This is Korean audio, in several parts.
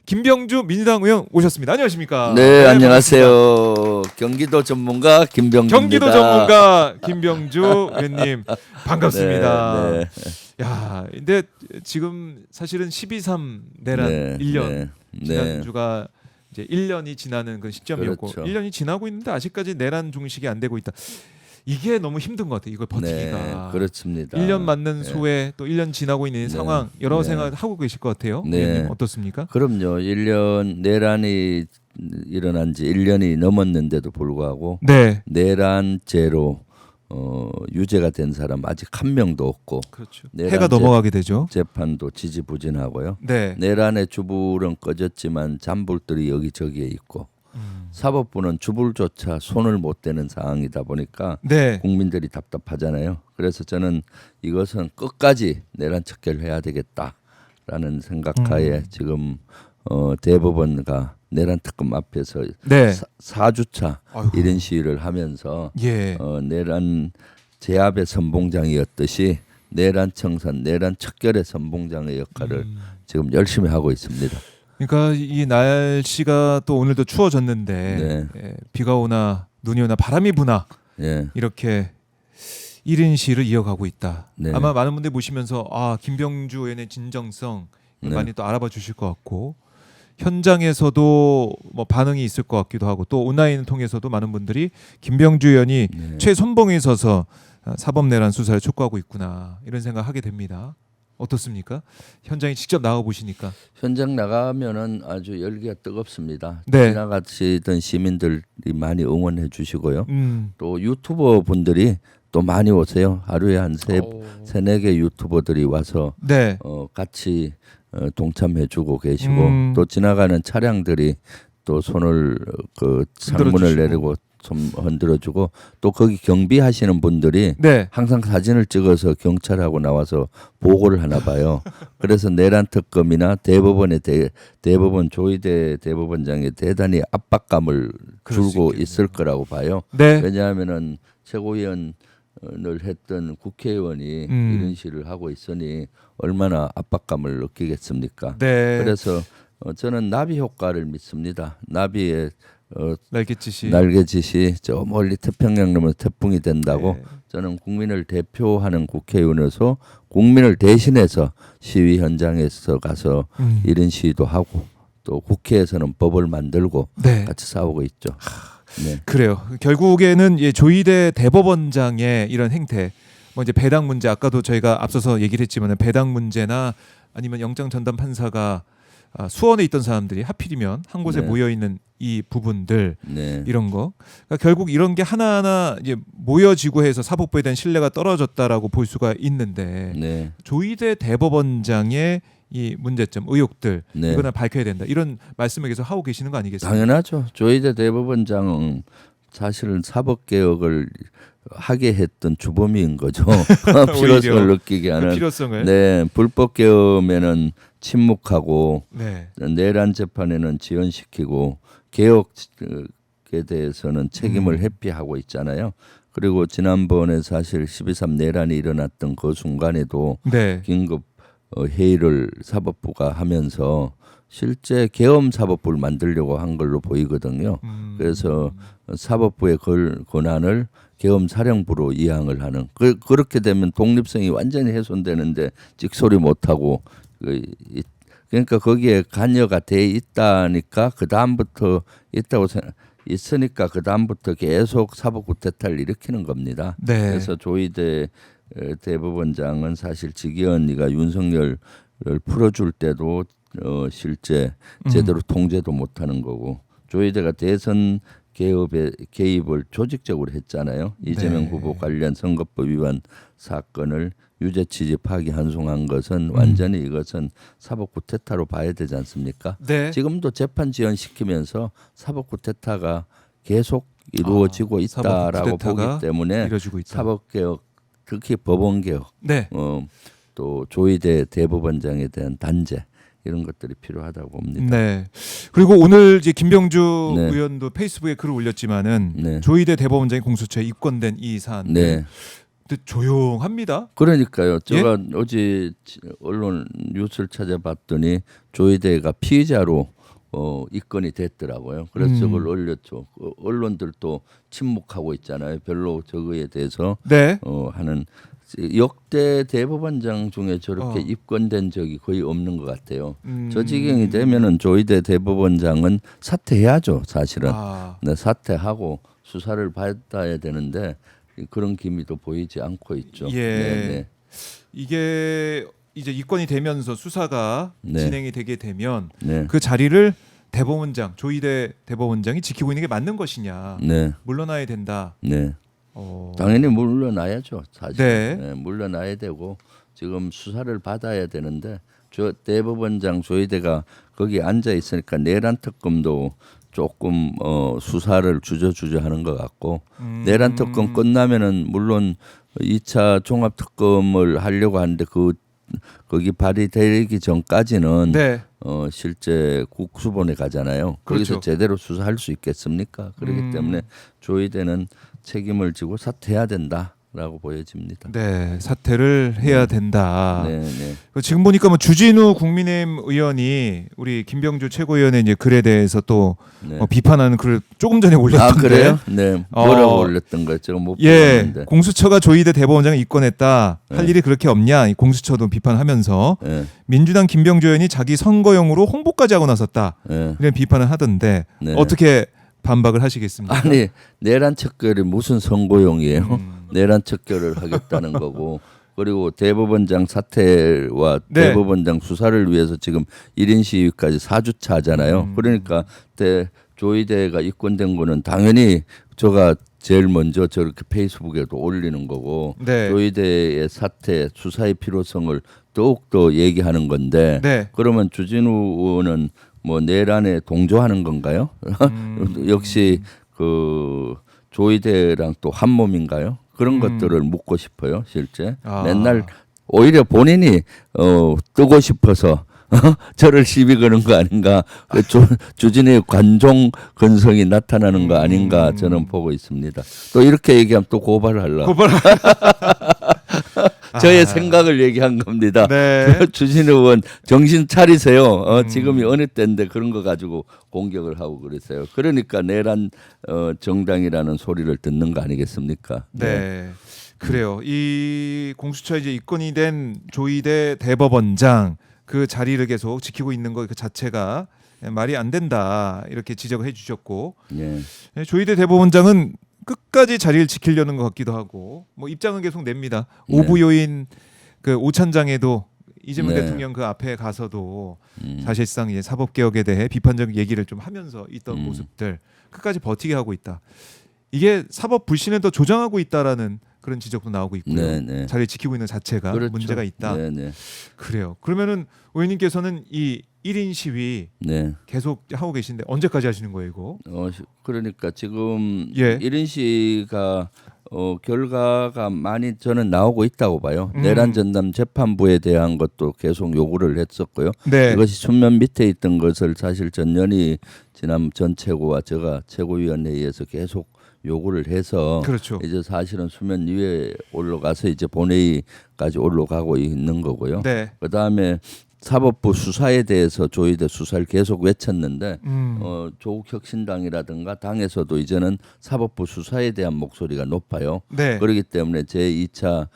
김병주 민주당 의원 오셨습니다. 안녕하십니까? 네, 안녕하세요. 경기도 전문가 김병주입니다. 경기도 전문가 김병주 의원님 반갑습니다. 네, 야, 근데 지금 사실은 12.3 내란 네, 1년 네, 지난주가 이제 1년이 지나는 그 시점이었고 그렇죠. 1년이 지나고 있는데 아직까지 내란 종식이 안 되고 있다. 이게 너무 힘든 것 같아요. 이걸 버티기가. 네, 그렇습니다. 1년 맞는 네. 소외 또 1년 지나고 있는 네. 상황 여러 네. 생각 하고 계실 것 같아요. 네. 의원님 어떻습니까? 그럼요. 1년 내란이 일어난 지 1년이 넘었는데도 불구하고 네. 내란죄로 유죄가 된 사람 아직 한 명도 없고 그렇죠. 내란 해가 넘어가게 되죠. 재판도 지지부진하고요. 네. 내란의 주불은 꺼졌지만 잔불들이 여기저기에 있고 사법부는 주불조차 손을 못 대는 상황이다 보니까 네. 국민들이 답답하잖아요. 그래서 저는 이것은 끝까지 내란 척결해야 되겠다라는 생각하에 지금 대법원과 내란 특검 앞에서 네. 4주차 아이고. 이런 시위를 하면서 예. 내란 제압의 선봉장이었듯이 내란 청산, 내란 척결의 선봉장의 역할을 지금 열심히 하고 있습니다. 그러니까 이 날씨가 또 오늘도 추워졌는데 네. 예, 비가 오나 눈이 오나 바람이 부나 예. 이렇게 1인 시위를 이어가고 있다. 네. 아마 많은 분들이 보시면서 김병주 의원의 진정성 네. 많이 또 알아봐 주실 것 같고 현장에서도 뭐 반응이 있을 것 같기도 하고 또 온라인을 통해서도 많은 분들이 김병주 의원이 네. 최선봉에 서서 사법 내란 수사를 촉구하고 있구나 이런 생각하게 됩니다. 어떻습니까? 현장에 직접 나가 보시니까. 현장 나가면은 아주 열기가 뜨겁습니다. 네. 지나가시던 시민들이 많이 응원해 주시고요. 또 유튜버 분들이 또 많이 오세요. 하루에 한 세네 개 유튜버들이 와서 네. 같이 동참해주고 계시고 또 지나가는 차량들이 또 손을 그 창문을 흔들어주시고. 내리고 좀 흔들어주고 또 거기 경비하시는 분들이 네. 항상 사진을 찍어서 경찰하고 나와서 보고를 하나 봐요. 그래서 내란 특검이나 대법원의 대법원 조희대 대법원장이 대단히 압박감을 그럴 수 줄고 있겠네요. 있을 거라고 봐요. 네. 왜냐하면은 최고위원을 했던 국회의원이 이런 시를 하고 있으니 얼마나 압박감을 느끼겠습니까? 네. 그래서 저는 나비 효과를 믿습니다. 나비의 날갯짓이. 날개짓이 저 멀리 태평양 넘어 태풍이 된다고 네. 저는 국민을 대표하는 국회의원으로서 국민을 대신해서 시위 현장에서 가서 이런 시위도 하고 또 국회에서는 법을 만들고 네. 같이 싸우고 있죠. 네. 그래요. 결국에는 조희대 대법원장의 이런 행태, 뭐 이제 배당 문제 아까도 저희가 앞서서 얘기를 했지만 배당 문제나 아니면 영장 전담 판사가 수원에 있던 사람들이 하필이면 한 곳에 네. 모여 있는 이 부분들 네. 이런 거 그러니까 결국 이런 게 하나하나 이제 모여지고 해서 사법부에 대한 신뢰가 떨어졌다라고 볼 수가 있는데 네. 조희대 대법원장의 이 문제점, 의혹들 네. 이거는 밝혀야 된다. 이런 말씀을 계속 하고 계시는 거 아니겠습니까? 당연하죠. 조희대 대법원장은 사실은 사법개혁을 하게 했던 주범인 거죠. 필요성을 느끼게 하는. 그 필요성을. 네, 불법 개혁에는 침묵하고 네. 내란 재판에는 지연시키고 개혁에 대해서는 책임을 회피하고 있잖아요. 그리고 지난번에 사실 12.3 내란이 일어났던 그 순간에도 네. 긴급 회의를 사법부가 하면서 실제 계엄 사법부를 만들려고 한 걸로 보이거든요. 그래서 사법부의 권한을 계엄 사령부로 이양을 하는 그렇게 되면 독립성이 완전히 훼손되는데 찍소리 못 하고 그러니까 거기에 관여가 돼 있다니까 그 다음부터 있으니까 그 다음부터 계속 사법부 대타를 일으키는 겁니다. 네. 그래서 조희대 대법원장은 사실 직위원리가 윤석열을 풀어줄 때도 실제 제대로 통제도 못하는 거고 조희대가 대선 개입을 조직적으로 했잖아요. 이재명 후보 관련 선거법 위반 사건을 유죄 취지 파기 환송한 것은 완전히 이것은 사법부 퇴타로 봐야 되지 않습니까? 네. 지금도 재판 지연시키면서 사법부 퇴타가 계속 이루어지고 있다라고 사법부 쿠데타가 보기 때문에 이루어지고 있다. 사법개혁 특히 법원개혁 네. 또 조희대 대법원장에 대한 단죄 이런 것들이 필요하다고 봅니다. 네. 그리고 오늘 이제 김병주 네. 의원도 페이스북에 글을 올렸지만은 네. 조희대 대법원장이 공수처에 입건된 이 사안. 네. 근데 조용합니다. 그러니까요. 제가 어제 언론 뉴스를 찾아봤더니 조희대가 피의자로 입건이 됐더라고요. 그래서 저걸 올렸죠. 언론들도 침묵하고 있잖아요. 별로 저거에 대해서 네. 하는 역대 대법원장 중에 저렇게 입건된 적이 거의 없는 것 같아요. 저 지경이 되면은 조희대 대법원장은 사퇴해야죠, 사실은. 네, 사퇴하고 수사를 받아야 되는데 그런 기미도 보이지 않고 있죠. 예. 네. 이게 이제 입건이 되면서 수사가 네. 진행이 되게 되면 네. 그 자리를 대법원장, 조희대 대법원장이 지키고 있는 게 맞는 것이냐? 네. 물러나야 된다. 네. 당연히 물러나야죠. 사실. 네. 네, 물러나야 되고 지금 수사를 받아야 되는데 저 대법원장 조희대가 거기 앉아 있으니까 내란 특검도 조금 수사를 주저주저 하는 것 같고 내란 특검 끝나면은 물론 2차 종합 특검을 하려고 하는데 거기 발의되기 전까지는 네. 실제 국수본에 가잖아요. 그렇죠. 거기서 제대로 수사할 수 있겠습니까? 그렇기 때문에 조희대는 책임을 지고 사퇴해야 된다라고 보여집니다. 네, 사퇴를 해야 된다. 네, 네. 지금 보니까 뭐 주진우 국민의힘 의원이 우리 김병주 최고위원의 이제 글에 대해서 또 네. 비판하는 글을 조금 전에 올렸던데. 그래요? 네. 뭐라고 올렸던 거 제가 못 예, 봤는데. 공수처가 조희대 대법원장을 입건했다. 할 네. 일이 그렇게 없냐? 이 공수처도 비판하면서 네. 민주당 김병주 의원이 자기 선거용으로 홍보까지 하고 나섰다. 네. 이런 비판을 하던데 네. 어떻게 반박을 하시겠습니까? 아니 내란 척결이 무슨 선거용이에요? 내란 척결을 하겠다는 거고 그리고 대법원장 사퇴와 네. 대법원장 수사를 위해서 지금 1인 시위까지 4주차 하잖아요. 그러니까 조희대가 입건된 거는 당연히 저가 제일 먼저 저렇게 페이스북에도 올리는 거고 네. 조희대의 사퇴 수사의 필요성을 더욱더 얘기하는 건데 네. 그러면 주진우 의원은 뭐 내란에 동조하는 건가요? 역시 그 조희대랑 또 한 몸인가요? 그런 것들을 묻고 싶어요, 실제. 맨날 오히려 본인이 뜨고 싶어서 저를 시비 거는 거 아닌가? 주진의 관종 근성이 나타나는 거 아닌가? 저는 보고 있습니다. 또 이렇게 얘기하면 또 고발을 하려고. 저의 생각을 얘기한 겁니다. 네. 주진우 의원 정신 차리세요. 지금이 어느 때인데 그런 거 가지고 공격을 하고 그랬어요. 그러니까 내란 정당이라는 소리를 듣는 거 아니겠습니까? 네. 그래요. 이 공수처 이제 입건이 된 조희대 대법원장 그 자리를 계속 지키고 있는 것 그 자체가 말이 안 된다 이렇게 지적을 해주셨고 예. 조희대 대법원장은 끝까지 자리를 지키려는 것 같기도 하고 뭐 입장은 계속 냅니다. 네. 오부 요인 그 오찬장에도 이재명 네. 대통령 그 앞에 가서도 사실상 이제 사법 개혁에 대해 비판적 얘기를 좀 하면서 있던 모습들 끝까지 버티게 하고 있다. 이게 사법 불신을 더 조장하고 있다라는 그런 지적도 나오고 있고요. 네, 네. 자리를 지키고 있는 자체가 그렇죠. 문제가 있다. 네, 네. 그래요. 그러면은 의원님께서는 이 1인 시위 네. 계속 하고 계신데 언제까지 하시는 거예요, 이거? 그러니까 지금 예. 1인 시가 결과가 많이 저는 나오고 있다고 봐요. 내란 전담 재판부에 대한 것도 계속 요구를 했었고요. 네. 이것이 수면 밑에 있던 것을 사실 전년이 지난 전 최고와 제가 최고위원회의에서 계속 요구를 해서 그렇죠. 이제 사실은 수면 위에 올라가서 이제 본회의까지 올라가고 있는 거고요. 네. 그다음에 사법부 수사에 대해서 조희대 수사를 계속 외쳤는데 조국 혁신당이라든가 당에서도 이제는 사법부 수사에 대한 목소리가 높아요. 네. 그렇기 때문에 제2차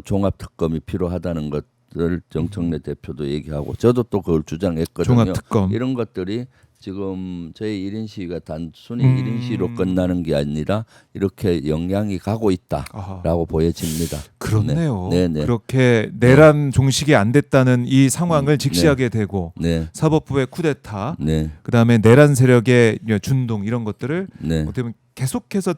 종합 특검이 필요하다는 것을 정청래 대표도 얘기하고 저도 또 그걸 주장했거든요. 종합 특검. 이런 것들이 지금 저희 1인 시위가 단순히 1인 시위로 끝나는 게 아니라 이렇게 영향이 가고 있다라고 보여집니다. 그렇네요. 네, 네. 그렇게 내란 종식이 안 됐다는 이 상황을 직시하게 되고 네. 사법부의 쿠데타, 네. 그다음에 내란 세력의 준동 이런 것들을 네. 어떻게 보면 계속해서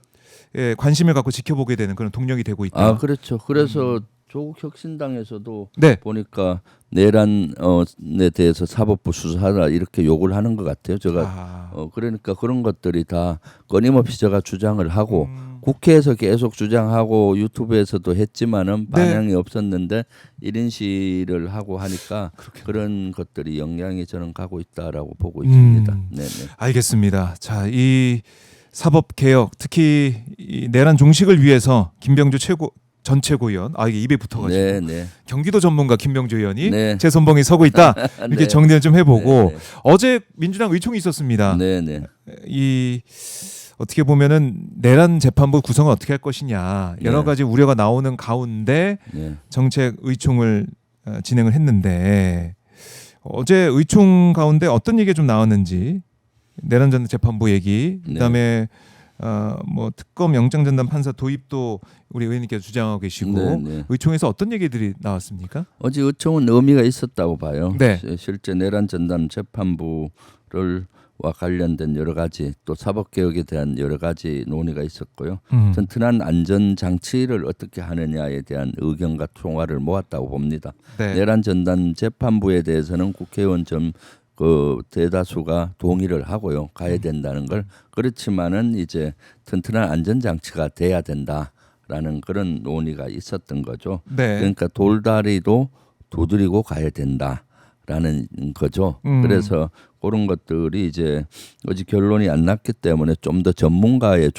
관심을 갖고 지켜보게 되는 그런 동력이 되고 있다. 그렇죠. 그래서 조국 혁신당에서도 네. 보니까 내란에 대해서 사법부 수사하라 이렇게 요구를 하는 것 같아요. 제가 그러니까 그런 것들이 다 끊임없이 제가 주장을 하고 국회에서 계속 주장하고 유튜브에서도 했지만은 반향이 없었는데 1인 시를 하고 하니까 그런 것들이 영향이 저는 가고 있다라고 보고 있습니다. 네. 알겠습니다. 자, 이 사법 개혁 특히 이 내란 종식을 위해서 김병주 전체고 의원, 이게 입에 붙어가지고 네, 네. 경기도 전문가 김명주 의원이 네. 제 선봉에 서고 있다 이렇게 네. 정리를 좀 해보고 네, 네. 어제 민주당 의총이 있었습니다. 네, 네. 이 어떻게 보면은 내란 재판부 구성을 어떻게 할 것이냐 여러 네. 가지 우려가 나오는 가운데 네. 정책 의총을 진행을 했는데 어제 의총 가운데 어떤 얘기가 좀 나왔는지 내란 전 재판부 얘기 그다음에 뭐 특검 영장전담 판사 도입도 우리 의원님께서 주장하고 계시고 네, 네. 의총에서 어떤 얘기들이 나왔습니까? 어제 의총은 의미가 있었다고 봐요. 네. 실제 내란 전담 재판부를 와 관련된 여러 가지 또 사법 개혁에 대한 여러 가지 논의가 있었고요. 튼튼한 안전 장치를 어떻게 하느냐에 대한 의견과 총화를 모았다고 봅니다. 네. 내란 전담 재판부에 대해서는 국회의원 그 대다수가 동의를 하고요. 가야 된다는 걸. 그렇지만은 이제 튼튼한 안전 장치가 돼야 된다라는 그런 논의가 있었던 거죠. 네. 그러니까 돌다리도 두드리고 가야 된다라는 거죠. 그래서 그런 것들이 이제 어제 결론이 안 났기 때문에 좀 더 전문가의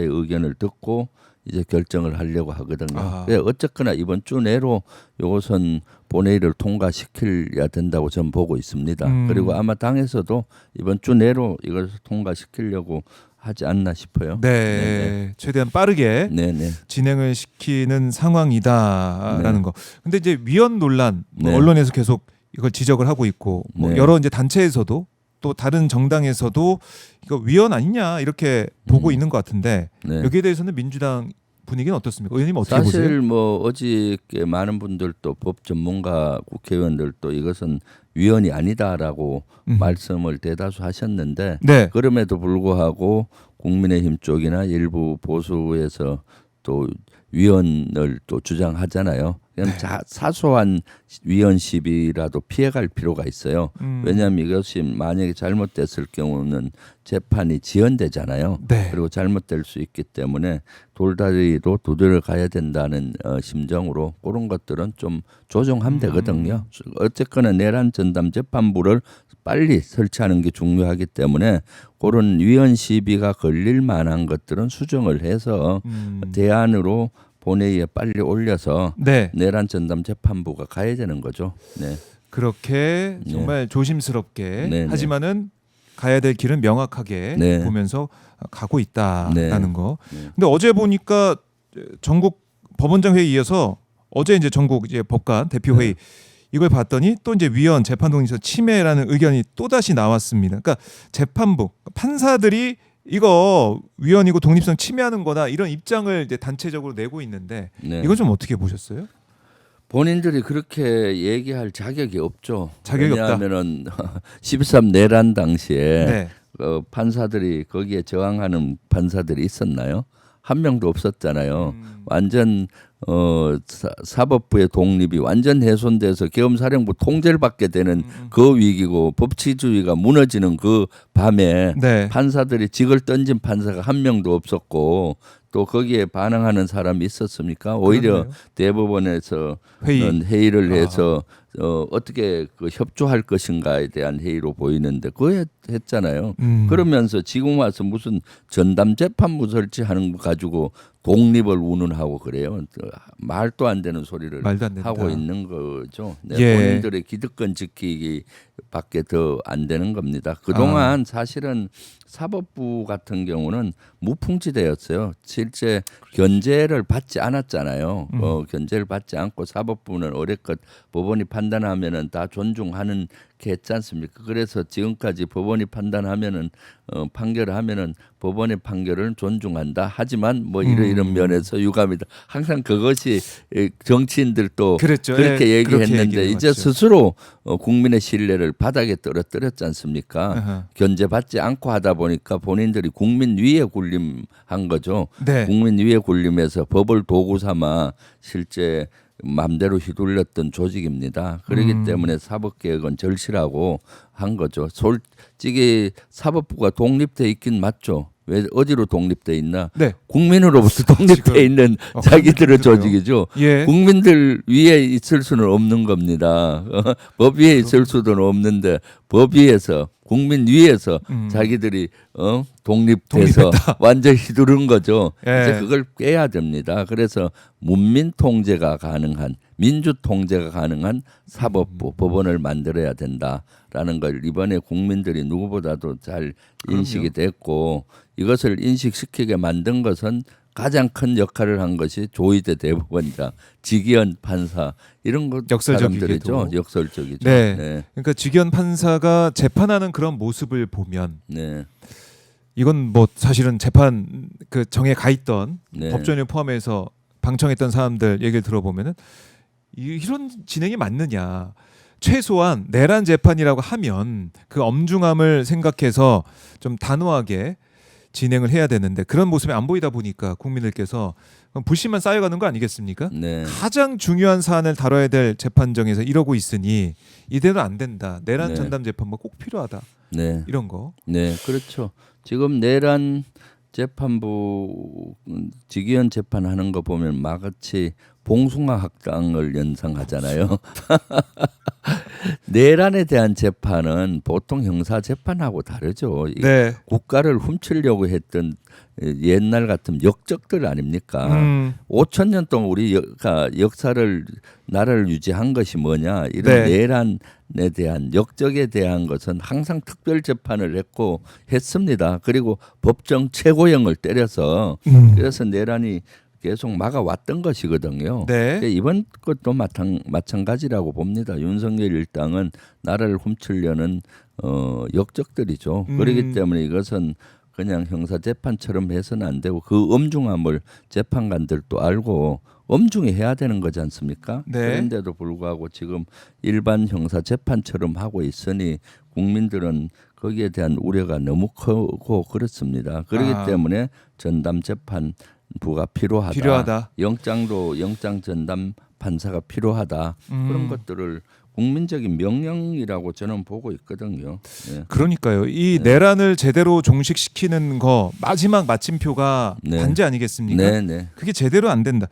의견을 듣고 이제 결정을 하려고 하거든요. 어쨌거나 이번 주 내로 이것은 본회의를 통과시켜야 된다고 저는 보고 있습니다. 그리고 아마 당에서도 이번 주 내로 이걸 통과시키려고 하지 않나 싶어요. 네. 네네. 최대한 빠르게 네네. 진행을 시키는 상황이다라는 네. 거. 근데 이제 위헌 논란 네. 언론에서 계속 이걸 지적을 하고 있고 뭐 네. 여러 이제 단체에서도 또 다른 정당에서도 이거 위헌 아니냐 이렇게 보고 있는 것 같은데 네. 여기에 대해서는 민주당 분위기는 어떻습니까? 의원님 어떻게 보세요? 사실 뭐 어저께 많은 분들도 법 전문가 국회의원들도 이것은 위헌이 아니다라고 말씀을 대다수 하셨는데 네. 그럼에도 불구하고 국민의힘 쪽이나 일부 보수에서 또 위헌을 또 주장하잖아요. 그냥 사소한 위헌 시비라도 피해갈 필요가 있어요. 왜냐하면 이것이 만약에 잘못됐을 경우는 재판이 지연되잖아요. 네. 그리고 잘못될 수 있기 때문에 돌다리도 두드려 가야 된다는 심정으로 그런 것들은 좀 조정하면 되거든요. 어쨌거나 내란 전담 재판부를 빨리 설치하는 게 중요하기 때문에 그런 위헌 시비가 걸릴 만한 것들은 수정을 해서 대안으로 본회의에 빨리 올려서 네. 내란 전담 재판부가 가야 되는 거죠. 네. 그렇게 정말 조심스럽게 네, 하지만은 가야 될 길은 명확하게 네. 보면서 가고 있다라는 네. 거. 네. 근데 어제 보니까 전국 법원장 회의 이어서 어제 이제 전국 이제 법관 대표 회의 이걸 봤더니 또 이제 위헌 재판동의서 침해라는 의견이 또 다시 나왔습니다. 그러니까 재판부 판사들이 이거 위헌이고 독립성 침해하는 거다 이런 입장을 이제 단체적으로 내고 있는데 네. 이건 좀 어떻게 보셨어요? 본인들이 그렇게 얘기할 자격이 없죠. 자격이 없다. 왜냐하면은 13 내란 당시에 네. 판사들이 거기에 저항하는 판사들이 있었나요? 한 명도 없었잖아요. 완전 사법부의 독립이 완전 훼손돼서 계엄사령부 통제를 받게 되는 그 위기고 법치주의가 무너지는 그 밤에 네. 판사들이 직을 던진 판사가 한 명도 없었고 또 거기에 반항하는 사람이 있었습니까? 오히려 그렇네요. 대법원에서 회의를 해서 어떻게 그 협조할 것인가에 대한 회의로 보이는데 그거 했잖아요. 그러면서 지금 와서 무슨 전담 재판부 설치하는 거 가지고 독립을 운운하고 그래요. 말도 안 되는 소리를 말도 안 된다. 하고 있는 거죠. 네, 예. 본인들의 기득권 지키기 밖에 더 안 되는 겁니다. 그동안 사실은 사법부 같은 경우는 무풍지대였어요. 실제 견제를 받지 않았잖아요. 견제를 받지 않고 사법부는 어렵것 법원이 판단하면은 다 존중하는 게 했지 않습니까? 그래서 지금까지 법원이 판단하면은 판결을 하면은 법원의 판결을 존중한다. 하지만 뭐 이런 면에서 유감이다. 항상 그것이 정치인들도 그랬죠. 그렇게 예, 얘기했는데 그렇게 이제 얘기해왔죠. 스스로 국민의 신뢰를 바닥에 떨어뜨렸지 않습니까? 아하. 견제받지 않고 하다 보니까 본인들이 국민 위에 군림한 거죠. 네. 국민 위에 군림해서 법을 도구 삼아 실제 마음대로 휘둘렸던 조직입니다. 그렇기 때문에 사법개혁은 절실하고 한 거죠. 솔직히 사법부가 독립돼 있긴 맞죠. 왜 어디로 독립돼 있나? 네. 국민으로부터 독립돼 있는 자기들의 조직이죠. 예. 국민들 위에 있을 수는 없는 겁니다. 법 위에 있을 수도 없는데 법 위에서 국민 위에서 자기들이 독립돼서 완전히 휘두른 거죠. 예. 이제 그걸 깨야 됩니다. 그래서 문민 통제가 가능한 민주 통제가 가능한 사법부 법원을 만들어야 된다라는 걸 이번에 국민들이 누구보다도 잘 인식이 됐고 이것을 인식시키게 만든 것은 가장 큰 역할을 한 것이 조희대 대법원장, 직위원 판사 이런 것 역설적이게도. 사람들이죠. 역설적이죠. 네. 네. 그러니까 직위원 판사가 재판하는 그런 모습을 보면 네. 이건 뭐 사실은 재판 그 정에 가 있던 네. 법조인을 포함해서 방청했던 사람들 얘기를 들어보면은 이런 진행이 맞느냐. 최소한 내란 재판이라고 하면 그 엄중함을 생각해서 좀 단호하게 진행을 해야 되는데 그런 모습이 안 보이다 보니까 국민들께서 불신만 쌓여가는 거 아니겠습니까? 네. 가장 중요한 사안을 다뤄야 될 재판정에서 이러고 있으니 이대로 안 된다. 내란 네. 전담 재판뭐 꼭 필요하다. 네. 이런 거. 네, 그렇죠. 지금 내란 재판부 직위원 재판하는 거 보면 마치 봉숭아 학당을 연상하잖아요. 내란에 대한 재판은 보통 형사 재판하고 다르죠. 이 네. 국가를 훔치려고 했던 옛날 같은 역적들 아닙니까? 5천 년 동안 우리 역사를 나라를 유지한 것이 뭐냐? 이런 네. 내란에 대한 역적에 대한 것은 항상 특별 재판을 했습니다. 그리고 법정 최고형을 때려서 그래서 내란이 계속 막아왔던 것이거든요. 네. 이번 것도 마찬가지라고 봅니다. 윤석열 일당은 나라를 훔치려는 역적들이죠. 그렇기 때문에 이것은 그냥 형사 재판처럼 해서는 안 되고 그 엄중함을 재판관들도 알고 엄중히 해야 되는 거지 않습니까? 네. 그런데도 불구하고 지금 일반 형사 재판처럼 하고 있으니 국민들은 거기에 대한 우려가 너무 크고 그렇습니다. 그렇기 때문에 전담 재판부가 필요하다. 영장 전담 판사가 필요하다. 그런 것들을 국민적인 명령이라고 저는 보고 있거든요. 네. 그러니까요. 이 내란을 제대로 종식시키는 거 마지막 마침표가 네. 반제 아니겠습니까? 네, 네. 그게 제대로 안 된다.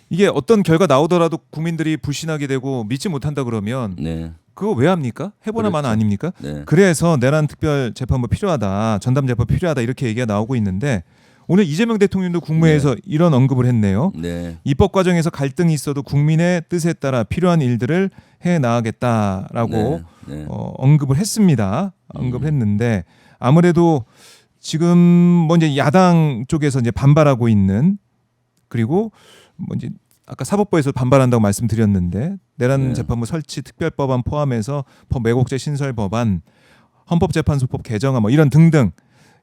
이게 어떤 결과 나오더라도 국민들이 불신하게 되고 믿지 못한다 그러면 네. 그거 왜 합니까? 해보나 마나 그렇죠. 아닙니까? 네. 그래서 내란 특별 재판부 필요하다, 전담 재판 필요하다 이렇게 얘기가 나오고 있는데 오늘 이재명 대통령도 국무회에서 이런 언급을 했네요. 네. 입법 과정에서 갈등이 있어도 국민의 뜻에 따라 필요한 일들을 해 나가겠다라고 네. 네. 언급을 했습니다. 언급을 했는데 아무래도 지금 뭐 이제 야당 쪽에서 이제 반발하고 있는 그리고 뭐 이제 아까 사법부에서 반발한다고 말씀드렸는데 내란 네. 재판부 설치 특별법안 포함해서 왜곡죄 신설 법안, 헌법재판소법 개정안 뭐 이런 등등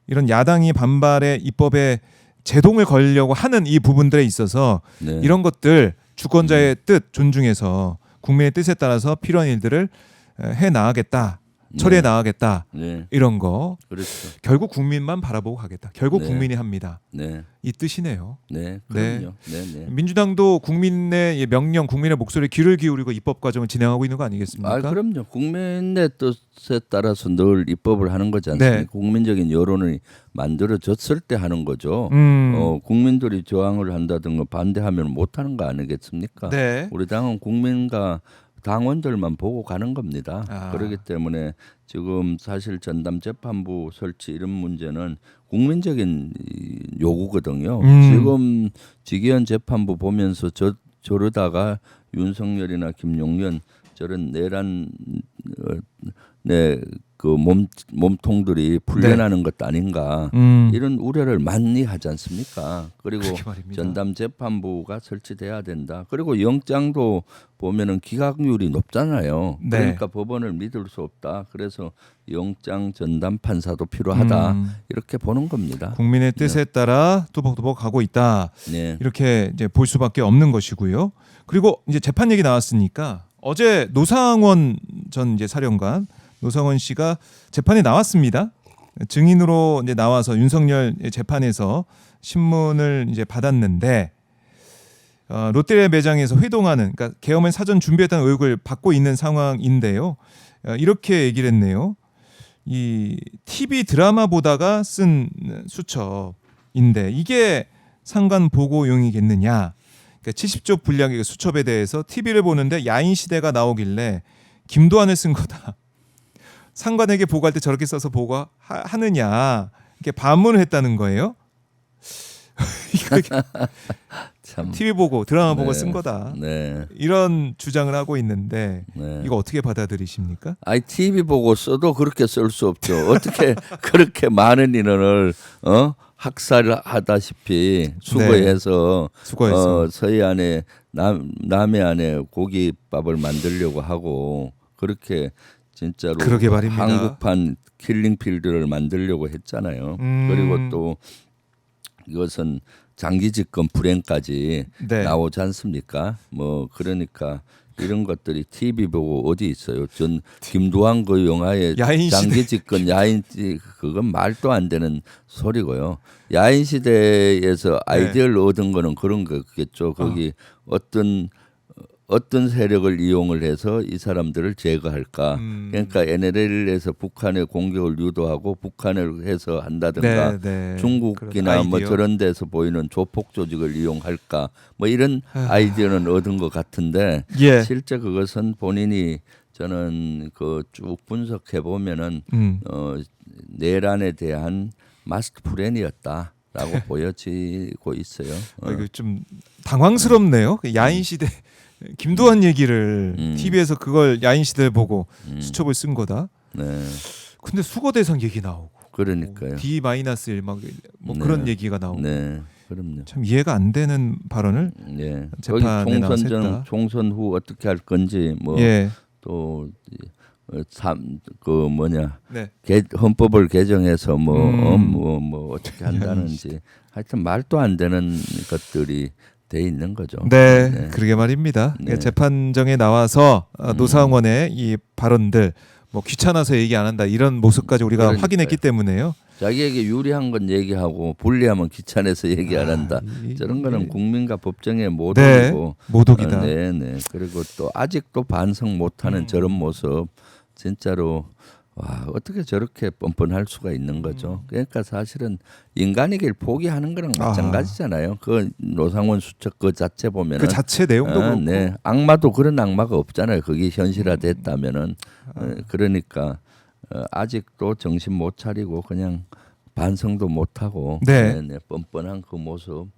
이런 야당이 반발의 입법에 제동을 걸려고 하는 이 부분들에 있어서 네. 이런 것들 주권자의 뜻 존중해서 국민의 뜻에 따라서 필요한 일들을 해 나가겠다, 처리해 나가겠다 네. 이런 거 그렇죠. 결국 국민만 바라보고 가겠다. 결국 네. 국민이 합니다. 네. 이 뜻이네요. 네. 그럼요. 네. 네. 민주당도 국민의 명령, 국민의 목소리에 귀를 기울이고 입법 과정을 진행하고 있는 거 아니겠습니까? 아, 그럼요. 국민의 뜻에 따라서 늘 입법을 하는 거지 않습니까? 네. 국민적인 여론이 만들어졌을 때 하는 거죠. 국민들이 저항을 한다든가 반대하면 못 하는 거 아니겠습니까? 네. 우리 당은 국민과 당원들만 보고 가는 겁니다. 그렇기 때문에 지금 사실 전담 재판부 설치 이런 문제는 국민적인 요구거든요. 지금 직위원 재판부 보면서 저러다가 윤석열이나 김용현 저런 내란 그 몸통들이 풀려나는 것 아닌가 이런 우려를 많이 하지 않습니까? 그리고 전담 재판부가 설치돼야 된다. 그리고 영장도 보면은 기각률이 높잖아요. 네. 그러니까 법원을 믿을 수 없다. 그래서 영장 전담 판사도 필요하다. 이렇게 보는 겁니다. 국민의 뜻에 따라 또박또박 가고 있다. 네. 이렇게 이제 볼 수밖에 없는 것이고요. 그리고 이제 재판 얘기 나왔으니까 어제 노상원 전 이제 사령관 노상원 씨가 재판에 나왔습니다. 증인으로 이제 나와서 윤석열 재판에서 신문을 이제 받았는데 롯데 매장에서 회동하는, 그러니까 계엄을 사전 준비했다는 의혹을 받고 있는 상황인데요. 이렇게 얘기를 했네요. 이 TV 드라마 보다가 쓴 수첩인데 이게 상관 보고용이겠느냐? 그러니까 70조 분량의 수첩에 대해서 TV를 보는데 야인 시대가 나오길래 김도한을 쓴 거다. 상관에게 보고할 때 저렇게 써서 보고하느냐 이렇게 반문을 했다는 거예요. 참. TV 보고 드라마 보고 네. 쓴 거다. 네. 이런 주장을 하고 있는데 네. 이거 어떻게 받아들이십니까? TV 보고 써도 그렇게 쓸 수 없죠. 어떻게 그렇게 많은 인원을 학살하다시피 수거해서 수거해서. 서해안에 남해 안에 고깃밥을 만들려고 하고 그렇게 진짜로 그러게 말입니다. 한국판 킬링필드를 만들려고 했잖아요. 그리고 또 이것은 장기 집권 불행까지 네. 나오지 않습니까? 뭐 그러니까 이런 것들이 TV 보고 어디 있어요? 전 김두한 그 영화의 야인 장기 집권 야인 그건 말도 안 되는 소리고요. 야인 시대에서 아이디어를 얻은 거는 그런 거겠죠. 거기 어떤 세력을 이용을 해서 이 사람들을 제거할까? 그러니까 NLL에서 북한의 공격을 유도하고 북한을 해서 한다든가 네. 중국이나 그런 뭐 아이디어. 저런 데서 보이는 조폭 조직을 이용할까? 뭐 이런 아이디어는 얻은 것 같은데 예. 실제 그것은 본인이 저는 그 쭉 분석해 보면은 내란에 대한 마스터 플랜이었다라고 보여지고 있어요. 이거 좀 당황스럽네요. 그 야인 시대 김두한 얘기를 TV에서 그걸 야인 시대를 보고 수첩을 쓴 거다. 네, 근데 수거 대상 얘기 나오고 그러니까요. D-1 뭐 네. 그런 얘기가 나오고 네, 그럼요. 참 이해가 안 되는 발언을 네, 재판에 거기 나와서 했다. 총선 후 어떻게 할 건지 예. 뭐 또 뭐냐 네. 헌법을 개정해서 뭐 어떻게 한다는지 하여튼 말도 안 되는 것들이 돼 있는 거죠. 네, 그러게 말입니다. 네. 재판정에 나와서 노상원의 이 발언들 뭐 귀찮아서 얘기 안 한다 이런 모습까지 우리가 그러니까요. 확인했기 때문에요. 자기에게 유리한 건 얘기하고 불리하면 귀찮아서 얘기 안 한다. 저런 거는 국민과 법정에 못 네, 오고 모독이다. 네. 그리고 또 아직도 반성 못하는 저런 모습 진짜로 와 어떻게 저렇게 뻔뻔할 수가 있는 거죠. 그러니까 사실은 인간이길 포기하는 거랑 마찬가지잖아요. 그 노상원 수첩 그 자체 보면은 그 자체 내용도 그렇고. 네. 악마도 그런 악마가 없잖아요. 그게 현실화됐다면은 그러니까 아직도 정신 못 차리고 그냥 반성도 못 하고 네. 뻔뻔한 그 모습,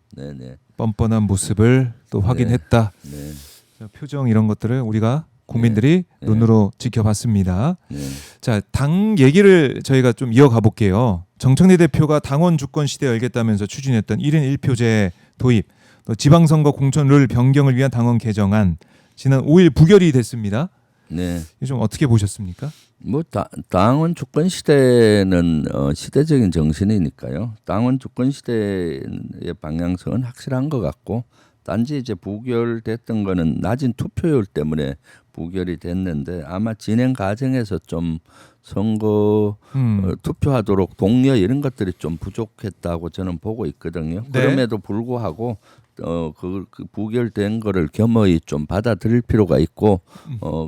뻔뻔한 모습을 또 확인했다. 네. 표정 이런 것들을 우리가 국민들이 네. 눈으로 지켜봤습니다. 네. 자, 당 얘기를 저희가 좀 이어가 볼게요. 정청래 대표가 당원 주권 시대 열겠다면서 추진했던 1인 1표제 도입, 또 지방선거 공천 룰 변경을 위한 당원 개정안 지난 5일 부결이 됐습니다. 네. 이거 좀 어떻게 보셨습니까? 뭐 당원 주권 시대는 시대적인 정신이니까요. 당원 주권 시대의 방향성은 확실한 것 같고, 단지 이제 부결됐던 거는 낮은 투표율 때문에 부결이 됐는데 아마 진행 과정에서 좀 선거 투표하도록 독려 이런 것들이 좀 부족했다고 저는 보고 있거든요. 네. 그럼에도 불구하고 그 부결된 거를 겸허히 좀 받아들일 필요가 있고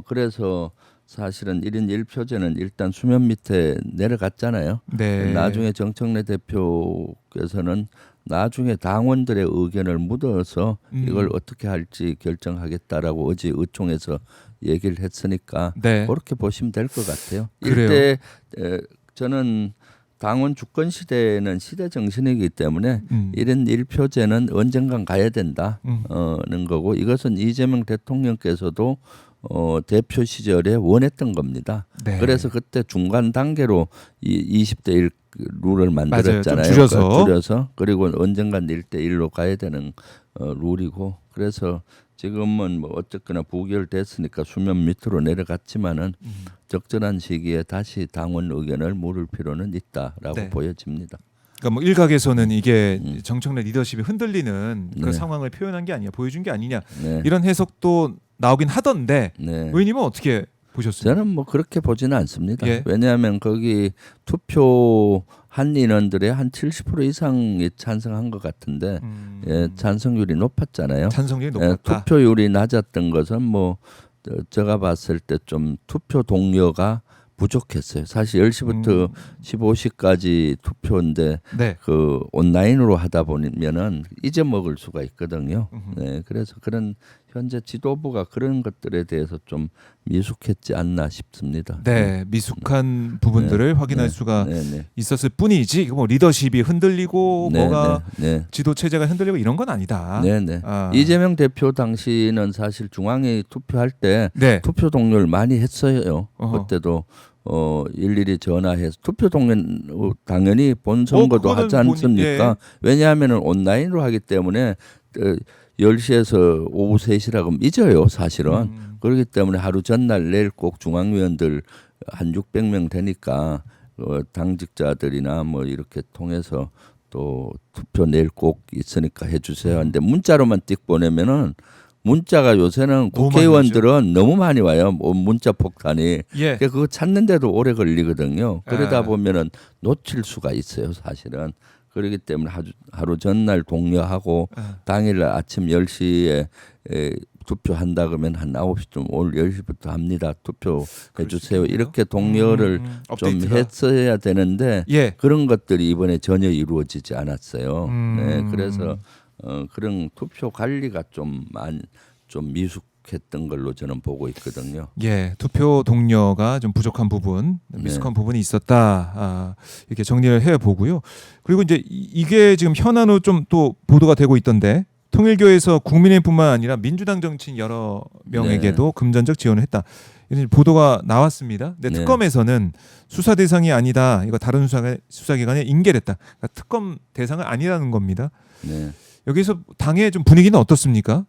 그래서 사실은 1인 1표제는 일단 수면 밑에 내려갔잖아요. 네. 나중에 정청래 대표께서는 나중에 당원들의 의견을 묻어서 이걸 어떻게 할지 결정하겠다라고 어제 의총에서 얘기를 했으니까 네. 그렇게 보시면 될 것 같아요. 그래요. 이때 저는 당원 주권 시대는 시대 정신이기 때문에 1인 1표제는 언젠간 가야 된다는 거고 이것은 이재명 대통령께서도 대표 시절에 원했던 겁니다. 네. 그래서 그때 중간 단계로 이 20대 1 룰을 만들었잖아요. 맞아요. 좀 줄여서 그리고 언젠간 1대 1로 가야 되는 룰이고 그래서 지금은 뭐 어쨌거나 부결됐으니까 수면 밑으로 내려갔지만은 적절한 시기에 다시 당원 의견을 물을 필요는 있다라고 네. 보여집니다. 그러니까 뭐 일각에서는 이게 정청래 리더십이 흔들리는 그 네. 상황을 표현한 게 아니냐, 보여준 게 아니냐 네. 이런 해석도 나오긴 하던데 네. 의원님은 어떻게 보셨습니까? 저는 뭐 그렇게 보지는 않습니다. 예. 왜냐하면 거기 투표한 인원들의 한 70% 이상이 찬성한 것 같은데 예, 찬성률이 높았잖아요. 찬성률이 예, 높았다. 투표율이 낮았던 것은 뭐 제가 봤을 때 좀 투표 동료가 부족했어요. 사실 10시부터 15시까지 투표인데 네. 그 온라인으로 하다 보면은 잊어먹을 수가 있거든요. 네, 그래서 그런 현재 지도부가 그런 것들에 대해서 좀 미숙했지 않나 싶습니다. 네, 미숙한 부분들을 확인할 수가 있었을 뿐이지 뭐 리더십이 흔들리고 뭐가 지도 체제가 흔들리고 이런 건 아니다. 네네. 이재명 대표 당시는 사실 중앙에 투표할 때 네. 투표 동료를 많이 했어요. 어허. 그때도 일일이 전화해서 투표 동료 당연히 본선거도 그거는 하지 않습니까? 왜냐하면은 온라인으로 하기 때문에 10시에서 오후 3시라고 잊어요, 사실은. 그렇기 때문에 하루 전날 내일 꼭 중앙위원들 한 600명 되니까 당직자들이나 뭐 이렇게 통해서 또 투표 내일 꼭 있으니까 해주세요. 근데 문자로만 띡 보내면은 문자가 요새는 너무 국회의원들은 너무 많이 와요. 문자 폭탄이. 예. 그거 찾는데도 오래 걸리거든요. 그러다 아. 보면은 놓칠 수가 있어요, 사실은. 그렇기 때문에 하루 전날 독려하고 당일날 아침 10시에 투표한다 그러면 한 9시쯤 오늘 10시부터 합니다. 투표해 주세요. 이렇게 독려를 좀 업데이트가. 했어야 되는데 예. 그런 것들이 이번에 전혀 이루어지지 않았어요. 네, 그래서 그런 투표 관리가 좀 미숙했던 걸로 저는 보고 있거든요. 예, 투표 동료가 좀 부족한 부분, 미숙한 부분이 있었다. 이렇게 정리를 해 보고요. 그리고 이제 이게 지금 현안으로 좀 또 보도가 되고 있던데 통일교에서 국민의힘뿐만 아니라 민주당 정치인 여러 명에게도 금전적 지원을 했다. 이런 보도가 나왔습니다. 근데 특검에서는 수사 대상이 아니다. 이거 다른 수사기관에 인계했다. 그러니까 특검 대상은 아니라는 겁니다. 네. 여기서 당의 좀 분위기는 어떻습니까?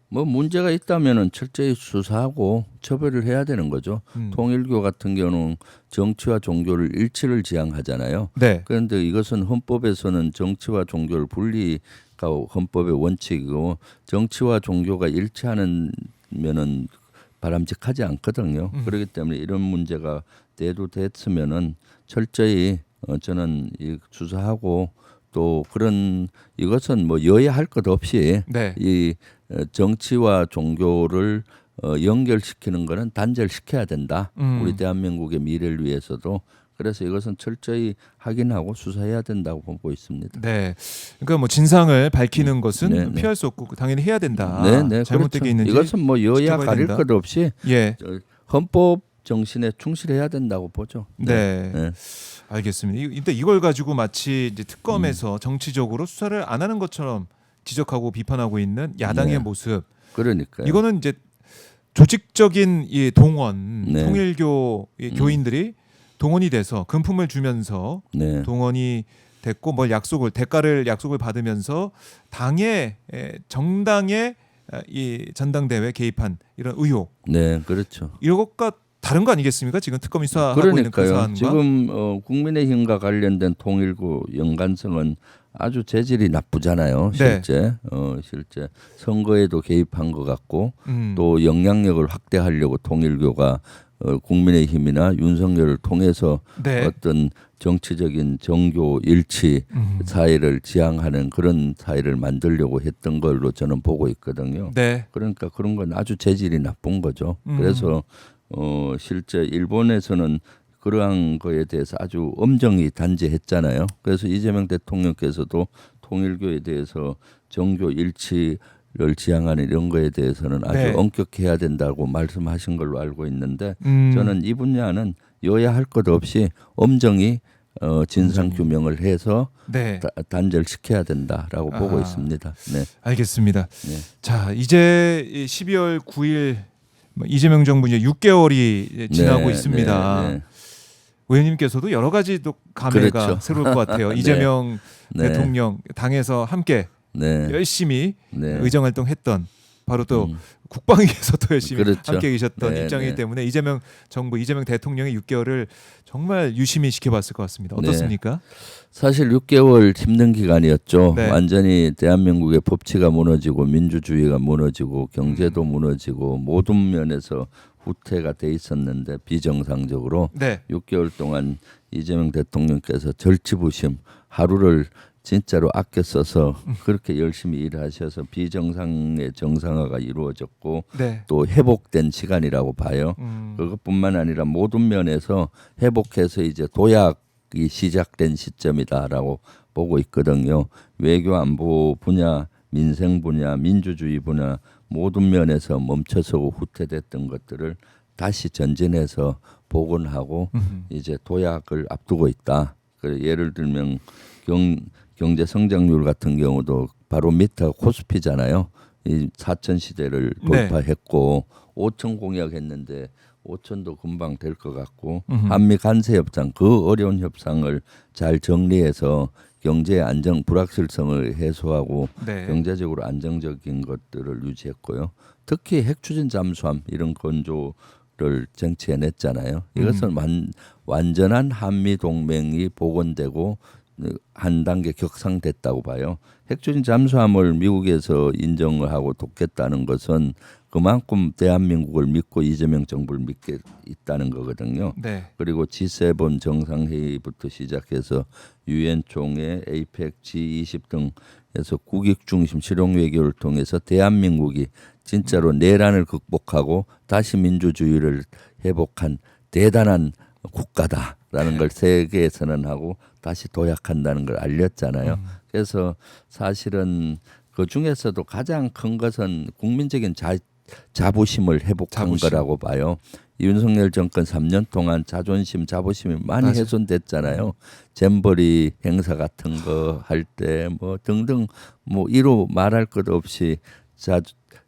뭐 문제가 있다면은 철저히 수사하고 처벌을 해야 되는 거죠. 통일교 같은 경우는 정치와 종교를 일치를 지향하잖아요. 네. 그런데 이것은 헌법에서는 정치와 종교를 분리가 헌법의 원칙이고 정치와 종교가 일치하는면은 바람직하지 않거든요. 그렇기 때문에 이런 문제가 대두됐으면은 철저히 저는 수사하고 또 그런 이것은 뭐 여야 할 것 없이 이 정치와 종교를 연결시키는 것은 단절시켜야 된다. 우리 대한민국의 미래를 위해서도. 그래서 이것은 철저히 확인하고 수사해야 된다고 보고 있습니다. 네, 그러니까 뭐 진상을 밝히는 것은 피할 수 없고 당연히 해야 된다. 잘못된 게 있는지 이것은 뭐 여야 가릴 된다. 것 없이 헌법 정신에 충실해야 된다고 보죠. 네. 알겠습니다. 근데 이걸 가지고 마치 이제 특검에서 정치적으로 수사를 안 하는 것처럼 지적하고 비판하고 있는 야당의 모습. 그러니까요. 이거는 이제 조직적인 이 동원, 통일교 교인들이 동원이 돼서 금품을 주면서 동원이 됐고 뭘 약속을 받으면서 당의 정당의 이 전당대회 개입한 이런 의혹. 네, 그렇죠. 이것과 다른 거 아니겠습니까? 지금 특검이 수사하고 있는 그 사안과 지금 국민의힘과 관련된 통일교 연관성은 아주 재질이 나쁘잖아요. 실제 실제 선거에도 개입한 것 같고 또 영향력을 확대하려고 통일교가 국민의힘이나 윤석열을 통해서 어떤 정치적인 정교 일치 사회를 지향하는 그런 사회를 만들려고 했던 걸로 저는 보고 있거든요. 그러니까 그런 건 아주 재질이 나쁜 거죠. 그래서 실제 일본에서는 그러한 거에 대해서 아주 엄정히 단죄했잖아요. 그래서 이재명 대통령께서도 통일교에 대해서 정교 일치를 지향하는 이런 거에 대해서는 아주 엄격해야 된다고 말씀하신 걸로 알고 있는데 저는 이 분야는 여야 할 것 없이 엄정히 진상 규명을 해서 단절시켜야 된다라고 보고 있습니다. 알겠습니다. 자, 이제 12월 9일 이재명 정부 이제 6개월이 지나고 있습니다. 의원님께서도 여러 가지 또 감회가 새로울 것 같아요. 이재명 대통령 당에서 함께 열심히 의정 활동했던 바로 또 국방위에서 또 열심히 함께 계셨던 입장이기 때문에 이재명 정부, 이재명 대통령의 6개월을 정말 유심히 지켜봤을 것 같습니다. 어떻습니까? 사실 6개월 힘든 기간이었죠. 완전히 대한민국의 법치가 무너지고 민주주의가 무너지고 경제도 무너지고 모든 면에서 후퇴가 돼 있었는데 비정상적으로 6개월 동안 이재명 대통령께서 절치부심 하루를 진짜로 아껴 써서 그렇게 열심히 일하셔서 비정상의 정상화가 이루어졌고 또 회복된 시간이라고 봐요. 그것뿐만 아니라 모든 면에서 회복해서 이제 도약이 시작된 시점이다라고 보고 있거든요. 외교 안보 분야, 민생 분야, 민주주의 분야 모든 면에서 멈춰서고 후퇴됐던 것들을 다시 전진해서 복원하고 이제 도약을 앞두고 있다. 예를 들면 경제 성장률 같은 경우도 바로 밑에 코스피잖아요. 이 4천 시대를 돌파했고 5천 공약했는데 5천도 금방 될 것 같고 한미 관세 협상 그 어려운 협상을 잘 정리해서 경제 안정 불확실성을 해소하고 네. 경제적으로 안정적인 것들을 유지했고요. 특히 핵 추진 잠수함 이런 건조를 쟁취해냈잖아요. 이것은 완전한 한미 동맹이 복원되고 한 단계 격상됐다고 봐요. 핵추진 잠수함을 미국에서 인정을 하고 돕겠다는 것은 그만큼 대한민국을 믿고 이재명 정부를 믿게 있다는 거거든요. 네. 그리고 G7 정상회의부터 시작해서 유엔 총회, 에이펙, G20 등에서 국익 중심 실용 외교를 통해서 대한민국이 진짜로 내란을 극복하고 다시 민주주의를 회복한 대단한 국가다라는 걸 세계에 선언하고 다시 도약한다는 걸 알렸잖아요. 그래서 사실은 그 중에서도 가장 큰 것은 국민적인 자부심을 회복한 거라고 봐요. 윤석열 정권 3년 동안 자존심, 자부심이 많이 맞아요. 훼손됐잖아요. 잼버리 행사 같은 거 할 때 뭐 등등 뭐 이루 말할 것 없이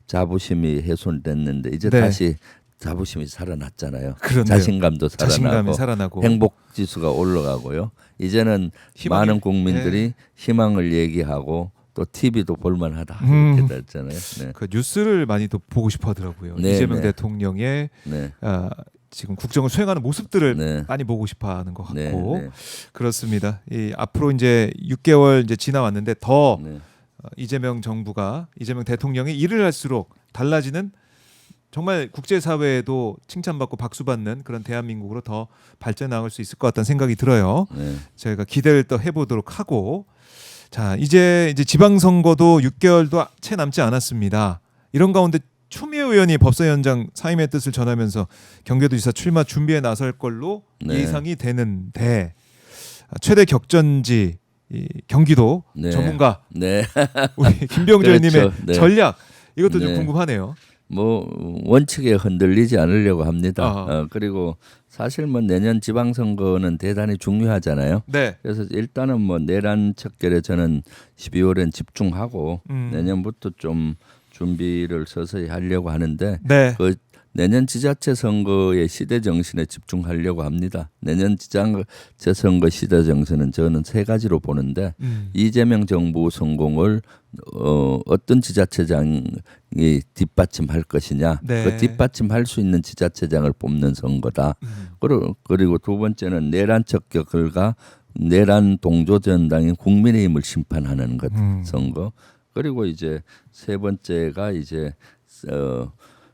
자부심이 훼손됐는데 이제 네. 다시 자부심이 살아났잖아요. 그렇네요. 자신감도 자신감이 살아나고 살아나고 행복 지수가 올라가고요. 이제는 많은 국민들이 희망을 얘기하고 또 TV도 볼만하다 이렇게 됐잖아요. 네. 그 뉴스를 많이 또 보고 싶어 하더라고요. 네, 이재명 네. 대통령의 네. 지금 국정을 수행하는 모습들을 네. 많이 보고 싶어 하는 것 같고 네, 네. 그렇습니다. 이 앞으로 이제 6개월 이제 지나왔는데 더 네. 이재명 정부가 이재명 대통령이 일을 할수록 달라지는 정말 국제사회에도 칭찬받고 박수받는 그런 대한민국으로 더 발전해 나갈 수 있을 것 같다는 생각이 들어요. 네. 저희가 기대를 또 해보도록 하고 자 이제 지방선거도 6개월도 채 남지 않았습니다. 이런 가운데 추미애 의원이 법사위원장 사임의 뜻을 전하면서 경기도지사 출마 준비에 나설 걸로 네. 예상이 되는데 최대 격전지 이 경기도 네. 전문가 네. 우리 김병조 의원님의 그렇죠. 네. 전략 이것도 좀 네. 궁금하네요. 뭐 원칙에 흔들리지 않으려고 합니다. 아하. 그리고 사실 뭐 내년 지방선거는 대단히 중요하잖아요. 네. 그래서 일단은 뭐 내란 척결에 저는 12월엔 집중하고 내년부터 좀 준비를 서서히 하려고 하는데 네. 그 내년 지자체 선거의 시대 정신에 집중하려고 합니다. 내년 지자체 선거 시대 정신은 저는 세 가지로 보는데 이재명 정부 성공을 어떤 지자체장이 뒷받침할 것이냐, 네. 그 뒷받침할 수 있는 지자체장을 뽑는 선거다. 그리고 두 번째는 내란 척결과 내란 동조 전당인 국민의힘을 심판하는 것 선거. 그리고 이제 세 번째가 이제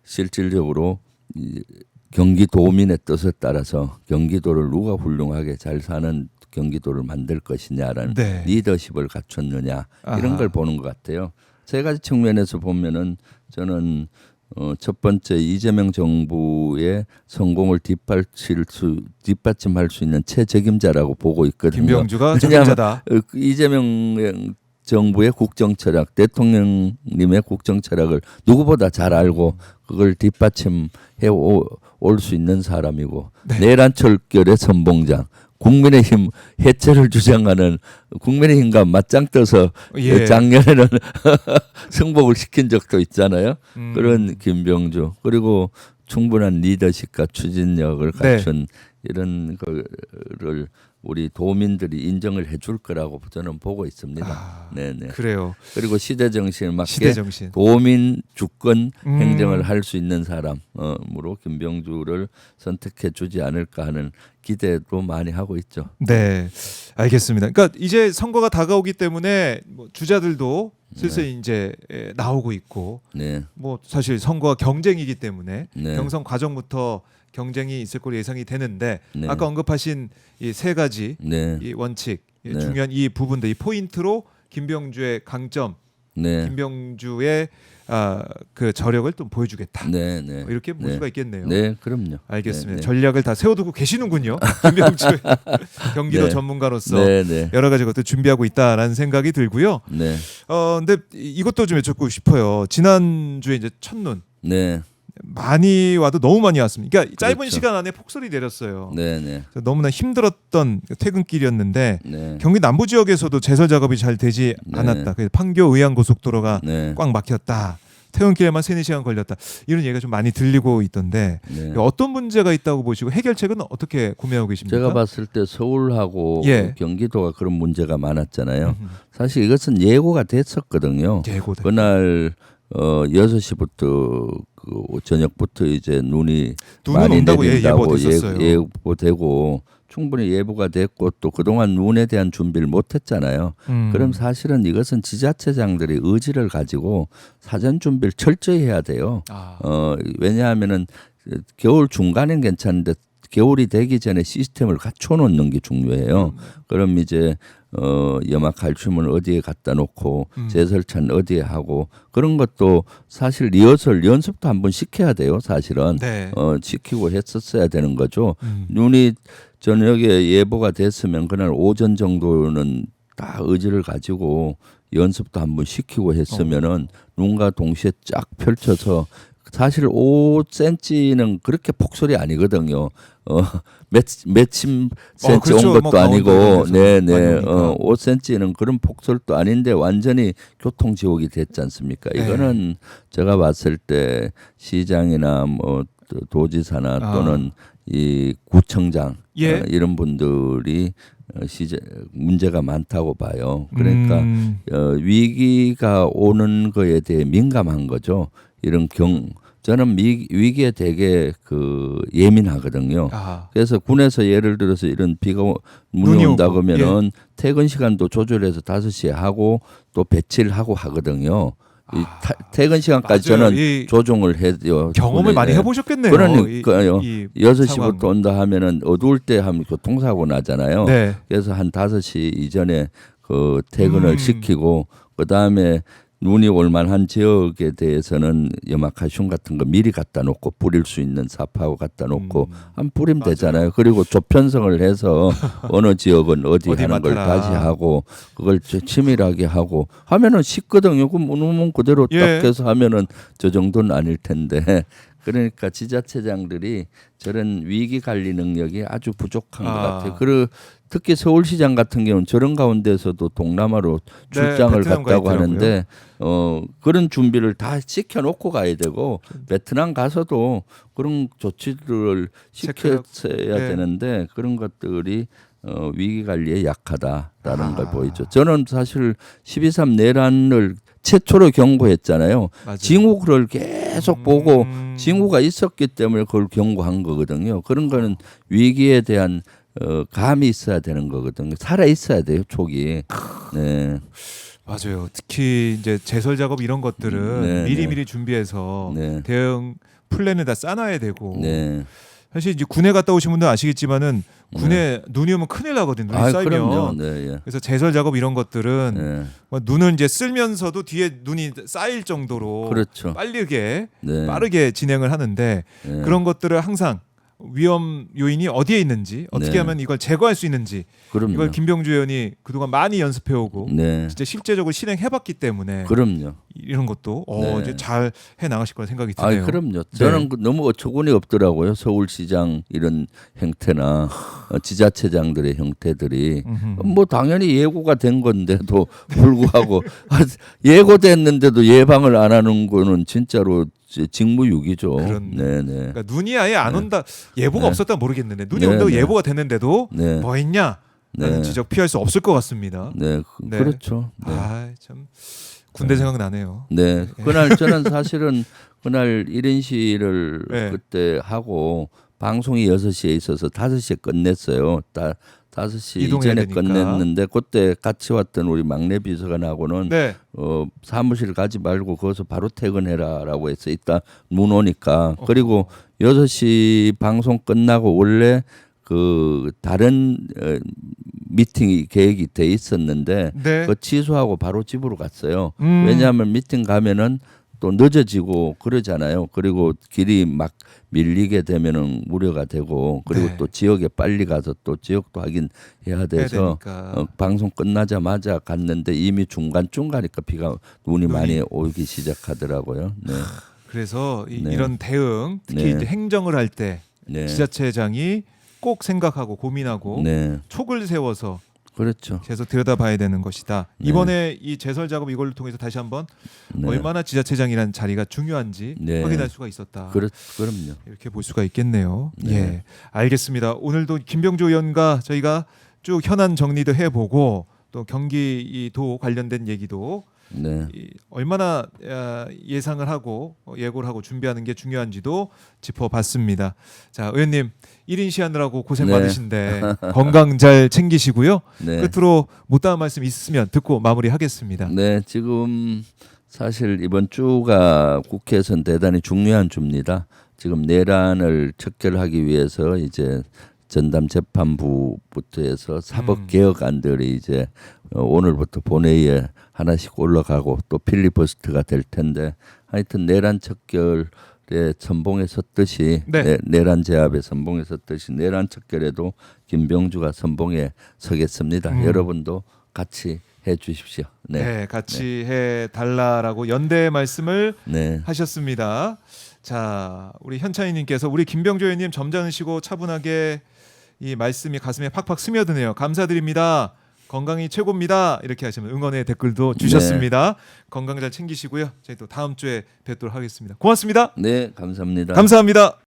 실질적으로 경기도민의 뜻에 따라서 경기도를 누가 훌륭하게 잘 사는 경기도를 만들 것이냐라는 네. 리더십을 갖췄느냐 이런 아하. 걸 보는 것 같아요. 세 가지 측면에서 보면은 저는 첫 번째 이재명 정부의 성공을 뒷받침할 수 있는 최적임자라고 보고 있거든요. 김병주가 왜냐하면 적임자다. 이재명 정부의 국정 철학, 대통령님의 국정 철학을 누구보다 잘 알고 그걸 뒷받침해 올 수 있는 사람이고 내란 척결의 선봉장, 국민의힘 해체를 주장하는 국민의힘과 맞짱 떠서 예. 작년에는 승복을 시킨 적도 있잖아요. 그런 김병주 그리고 충분한 리더십과 추진력을 네. 갖춘 이런 거를 우리 도민들이 인정을 해줄 거라고 저는 보고 있습니다. 네네. 그래요. 그리고 시대 정신에 맞게 시대 정신. 도민 주권 행정을 할 수 있는 사람으로 김병주를 선택해 주지 않을까 하는 기대도 많이 하고 있죠. 네, 알겠습니다. 그러니까 이제 선거가 다가오기 때문에 뭐 주자들도 슬슬 이제 나오고 있고, 네. 뭐 사실 선거가 경쟁이기 때문에 네. 경선 과정부터 경쟁이 있을 걸로 예상이 되는데 네. 아까 언급하신 이 세 가지 네. 이 원칙, 네. 중요한 이 부분들, 이 포인트로 김병주의 강점, 네. 김병주의 그 저력을 또 보여주겠다. 네. 네. 이렇게 볼 네. 수가 있겠네요. 네, 그럼요. 알겠습니다. 네. 전략을 다 세워두고 계시는군요. 김병주 경기도 네. 전문가로서 네, 네. 여러 가지 것들 준비하고 있다라는 생각이 들고요. 네. 근데 이것도 좀 여쭙고 싶어요. 지난주에 이제 첫눈 네, 많이 와도 너무 많이 왔습니다. 그러니까 짧은 그렇죠. 시간 안에 폭설이 내렸어요. 네, 네, 그래서 너무나 힘들었던 퇴근길이었는데 네, 경기 남부 지역에서도 제설 작업이 잘 되지 네. 않았다. 그래서 판교 의안 고속도로가 네, 꽉 막혔다. 퇴근길에만 3-4시간 걸렸다. 이런 얘기가 좀 많이 들리고 있던데 네. 어떤 문제가 있다고 보시고 해결책은 어떻게 고민하고 계십니까? 제가 봤을 때 서울하고 예. 경기도가 그런 문제가 많았잖아요. 음흠. 사실 이것은 예고가 됐었거든요. 예고돼. 그날 6시부터 저녁부터 이제 눈이 눈은 많이 온다고 내린다고 예보됐었어요. 예보되고 충분히 예보가 됐고 또 그동안 눈에 대한 준비를 못했잖아요. 그럼 사실은 이것은 지자체장들이 의지를 가지고 사전 준비를 철저히 해야 돼요. 아. 왜냐하면은 겨울 중간엔 괜찮은데 겨울이 되기 전에 시스템을 갖춰 놓는 게 중요해요. 그럼 이제 염화 칼슘을 어디에 갖다 놓고 제설찬 어디에 하고 그런 것도 사실 리허설 연습도 한번 시켜야 돼요. 사실은 네. 시키고 했었어야 되는 거죠. 음. 눈이 저녁에 예보가 됐으면 그날 오전 정도는 다 의지를 가지고 연습도 한번 시키고 했으면은 눈과 동시에 쫙 펼쳐서 사실 5cm는 그렇게 폭설이 아니거든요. 몇십 센치 그렇죠. 온 것도 뭐 아니고, 강원도 네네, 많이 오니까. 5cm는 그런 폭설도 아닌데 완전히 교통지옥이 됐지 않습니까? 네. 이거는 제가 봤을 때 시장이나 뭐 도지사나 또는 이 구청장 예. 이런 분들이 문제가 많다고 봐요. 그러니까 위기가 오는 거에 대해 민감한 거죠. 이런 저는 위기에 되게 예민하거든요. 아. 그래서 군에서 예를 들어서 이런 눈이 눈이 온다 오고, 그러면은 퇴근 시간도 조절해서 5시에 하고 또 배치를 하고 하거든요. 퇴근 시간까지 맞아요. 저는 이 조정을 해요. 경험을 군에. 많이 해보셨겠네요. 그러니까요. 이 6시부터 상황. 온다 하면은 어두울 때 하면 교통사고 나잖아요. 네. 그래서 한 5시 이전에 퇴근을 음. 시키고 그다음에 눈이 올 만한 지역에 대해서는 염화칼슘 같은 거 미리 갖다 놓고 뿌릴 수 있는 사파고 갖다 놓고 한 뿌리면 맞아요. 되잖아요. 그리고 조편성을 해서 어느 지역은 어디 어디 하는 걸 맡아라. 다시 하고 그걸 치밀하게 하고 하면은 쉽거든요. 그럼 눈 그대로 예. 딱 해서 하면은 저 정도는 아닐 텐데. 그러니까 지자체장들이 저런 위기 관리 능력이 아주 부족한 것 같아요. 그리고 특히 서울시장 같은 경우는 저런 가운데서도 동남아로 출장을 베트남 가 갔다고 있더라고요. 하는데 그런 준비를 다 시켜놓고 가야 되고 베트남 가서도 그런 조치들을 시켰어야 네. 되는데 그런 것들이 위기 관리에 약하다라는 걸 보이죠. 저는 사실 12.3 내란을 최초로 경고했잖아요. 맞아요. 징후를 계속 보고 징후가 있었기 때문에 그걸 경고한 거거든요. 그런 거는 위기에 대한 감이 있어야 되는 거거든요. 살아 있어야 돼요, 촉이. 네. 맞아요. 특히 이제 제설 작업 이런 것들은 네, 미리미리 준비해서 네. 대응 플랜을 다 짜놔야 되고. 네. 사실 이제 군에 갔다 오신 분들 아시겠지만은 군에 눈이 오면 큰일 나거든요. 눈이 쌓이면. 그럼요. 네, 예. 그래서 제설 작업 이런 것들은 네. 뭐 눈을 이제 쓸면서도 뒤에 눈이 쌓일 정도로 그렇죠. 빠르게 네. 진행을 하는데 네. 그런 것들을 항상 위험 요인이 어디에 있는지 어떻게 네. 하면 이걸 제거할 수 있는지 그럼요. 이걸 김병주 의원이 그동안 많이 연습해오고 네. 진짜 실제적으로 실행해봤기 때문에 그럼요. 이런 것도 네. 이제 잘 해나가실 거라 생각이 아, 드네요. 그럼요. 저는 너무 어처구니 없더라고요. 서울시장 이런 형태나 지자체장들의 형태들이 뭐 당연히 예고가 된 건데도 불구하고 예고됐는데도 예방을 안 하는 거는 진짜로 직무유기죠. 그렇네. 네네. 그러니까 눈이 아예 안 온다 예보가 네. 없었다면 모르겠는데 눈이 네, 온다고 네. 예보가 됐는데도 네. 뭐 했냐 라는 네. 지적 피할 수 없을 것 같습니다. 네, 네. 그렇죠. 네. 참 군대 생각 나네요. 네. 그날 저는 사실은 그날 1인시를 네. 그때 하고 방송이 6시에 있어서 5시에 끝냈어요. 5시 이동해야 이전에 되니까. 끝냈는데 그때 같이 왔던 우리 막내 비서관하고는 네. 사무실 가지 말고 거기서 바로 퇴근해라라고 해서 이따 눈 오니까 그리고 6시 방송 끝나고 원래 다른 미팅이 계획이 돼 있었는데 네. 그 취소하고 바로 집으로 갔어요. 왜냐하면 미팅 가면은 또 늦어지고 그러잖아요. 그리고 길이 막 밀리게 되면은 우려가 되고 그리고 네. 또 지역에 빨리 가서 또 지역도 확인해야 돼서 되니까. 방송 끝나자마자 갔는데 이미 중간쯤 가니까 눈이 눈이. 많이 오기 시작하더라고요. 네. 그래서 네. 이런 대응 특히 네. 이제 행정을 할 때 네. 지자체장이 꼭 생각하고 고민하고 네. 촉을 세워서 그렇죠. 계속 들여다봐야 되는 것이다. 네. 이번에 이 제설 작업 이걸 통해서 다시 한번 네. 얼마나 지자체장이라는 자리가 중요한지 네. 확인할 수가 있었다. 그럼요. 이렇게 볼 수가 있겠네요. 네. 예, 알겠습니다. 오늘도 김병조 의원과 저희가 쭉 현안 정리도 해보고 또 경기도 관련된 얘기도 네. 얼마나 예상을 하고 예고를 하고 준비하는 게 중요한지도 짚어봤습니다. 자, 의원님 1인 시하느라고 고생 네. 많으신데 건강 잘 챙기시고요. 네. 끝으로 못다한 말씀 있으면 듣고 마무리하겠습니다. 네, 지금 사실 이번 주가 국회에서는 대단히 중요한 주입니다. 지금 내란을 척결하기 위해서 이제 전담 재판부부터 해서 사법 개혁안들이 이제 오늘부터 본회의에 하나씩 올라가고 또 필리버스터가 될 텐데 하여튼 내란 척결의 선봉에 섰듯이 네. 내란 제압의 선봉에 섰듯이 내란 척결에도 김병주가 선봉에 서겠습니다. 여러분도 같이 해 주십시오. 네, 같이 해 달라라고 연대 말씀을 네. 하셨습니다. 자, 우리 현찬이님께서 우리 김병조 의원님 점잖으시고 차분하게 이 말씀이 가슴에 팍팍 스며드네요. 감사드립니다. 건강이 최고입니다. 이렇게 하시면 응원의 댓글도 주셨습니다. 건강 잘 챙기시고요. 저희 또 다음 주에 뵙도록 하겠습니다. 고맙습니다. 네, 감사합니다. 감사합니다.